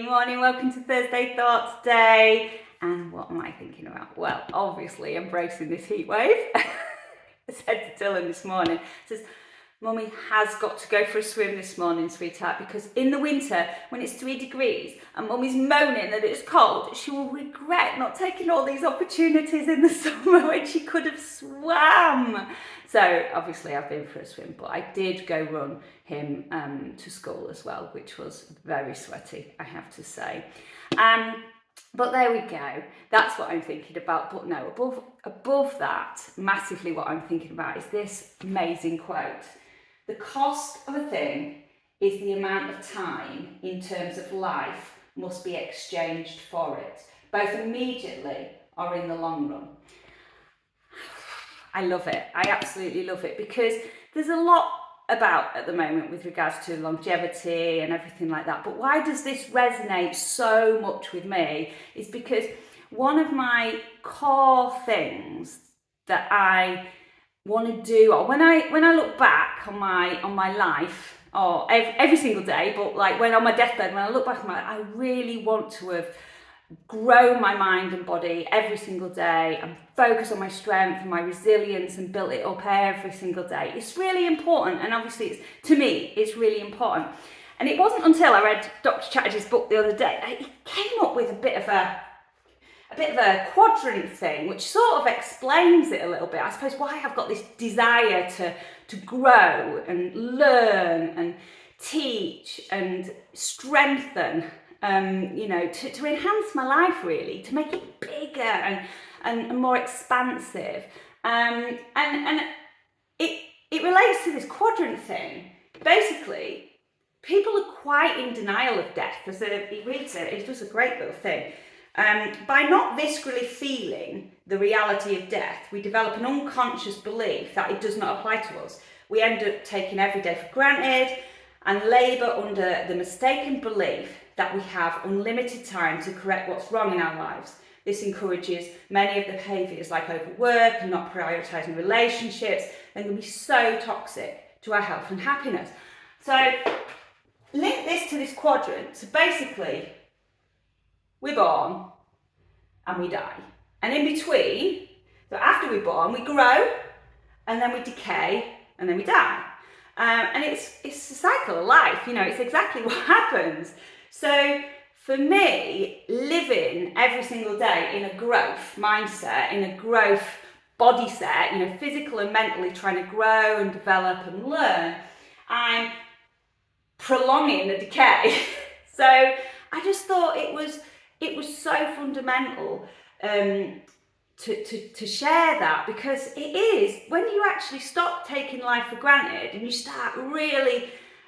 morning, welcome to Thursday Thoughts Day. And what am I thinking about? Well, obviously embracing this heat wave. I said to Dylan this morning, says, Mummy has got to go for a swim this morning, sweetheart, because in the winter, when it's 3 degrees and Mummy's moaning that it's cold, she will regret not taking all these opportunities in the summer when she could have swam. So obviously I've been for a swim, but I did go run him to school as well, which was very sweaty, I have to say. But there we go. That's what I'm thinking about. But no, above that, massively what I'm thinking about is this amazing quote. The cost of a thing is the amount of time in terms of life must be exchanged for it, both immediately or in the long run. I love it. I absolutely love it, because there's a lot about at the moment with regards to longevity and everything like that. But why does this resonate so much with me is because one of my core things that I want to do, or when I look back on my life, or every single day, but like when on my deathbed, when I look back on my life, I really want to have grown my mind and body every single day and focus on my strength and my resilience and built it up every single day. It's really important, and obviously to me it's really important. And it wasn't until I read Dr. Chatterjee's book the other day that he came up with a bit of a quadrant thing, which sort of explains it a little bit. I suppose why I've got this desire to grow and learn and teach and strengthen, to enhance my life, really, to make it bigger and more expansive. And it relates to this quadrant thing. Basically, people are quite in denial of death. He reads it, it's just a great little thing. By not viscerally feeling the reality of death, we develop an unconscious belief that it does not apply to us. We end up taking every day for granted and labour under the mistaken belief that we have unlimited time to correct what's wrong in our lives. This encourages many of the behaviours like overwork and not prioritising relationships, and can be so toxic to our health and happiness. So link this to this quadrant. So basically, we're born and we die. And in between, so after we're born, we grow and then we decay and then we die. And it's a cycle of life, it's exactly what happens. So for me, living every single day in a growth mindset, in a growth body set, physical and mentally trying to grow and develop and learn, I'm prolonging the decay. So I just thought it was so fundamental to share that, because it is, when you actually stop taking life for granted and you start really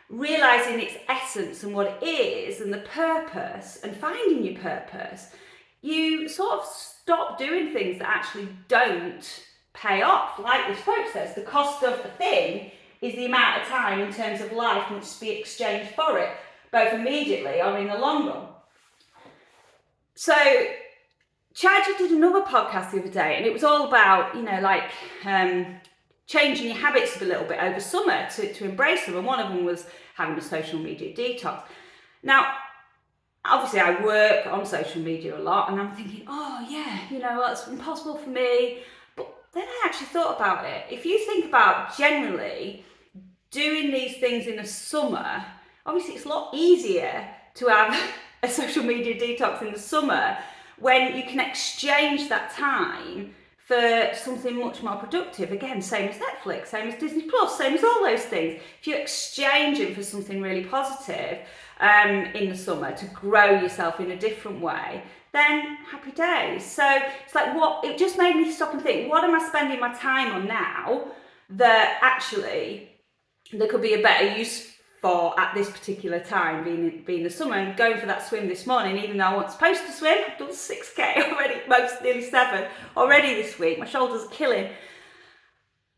realising its essence and what it is and the purpose and finding your purpose, you sort of stop doing things that actually don't pay off. Like this quote says, the cost of a thing is the amount of time in terms of life must be exchanged for it, both immediately or in the long run. So Charger did another podcast the other day, and it was all about, changing your habits a little bit over summer to embrace them. And one of them was having a social media detox. Now, obviously I work on social media a lot, and I'm thinking, that's impossible for me. But then I actually thought about it. If you think about generally doing these things in the summer, obviously it's a lot easier to have a social media detox in the summer when you can exchange that time for something much more productive. Again, same as Netflix, same as Disney Plus, same as all those things. If you exchange them for something really positive in the summer to grow yourself in a different way, then happy days. So it's like, it just made me stop and think, what am I spending my time on now that actually there could be a better use for at this particular time, being the summer. And going for that swim this morning, even though I wasn't supposed to swim, I've done 6k already, nearly 7 already this week. My shoulders are killing.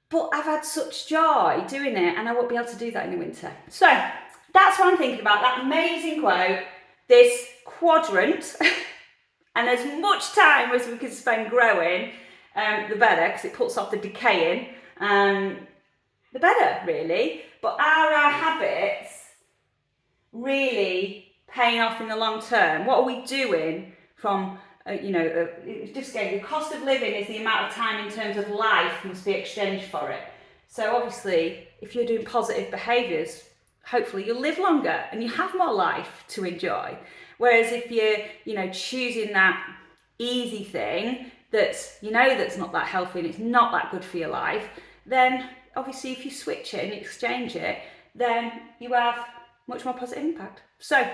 But I've had such joy doing it, and I won't be able to do that in the winter. So that's what I'm thinking about, that amazing quote, this quadrant, and as much time as we can spend growing, the better, because it puts off the decaying, the better, really. But are our habits really paying off in the long term? What are we doing from, just again, the cost of living is the amount of time in terms of life must be exchanged for it. So obviously, if you're doing positive behaviours, hopefully you'll live longer and you have more life to enjoy. Whereas if you're, choosing that easy thing that's, that's not that healthy and it's not that good for your life, then obviously if you switch it and exchange it, then you have much more positive impact. So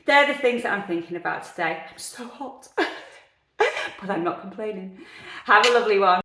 they're the things that I'm thinking about today. I'm so hot, but I'm not complaining. Have a lovely one.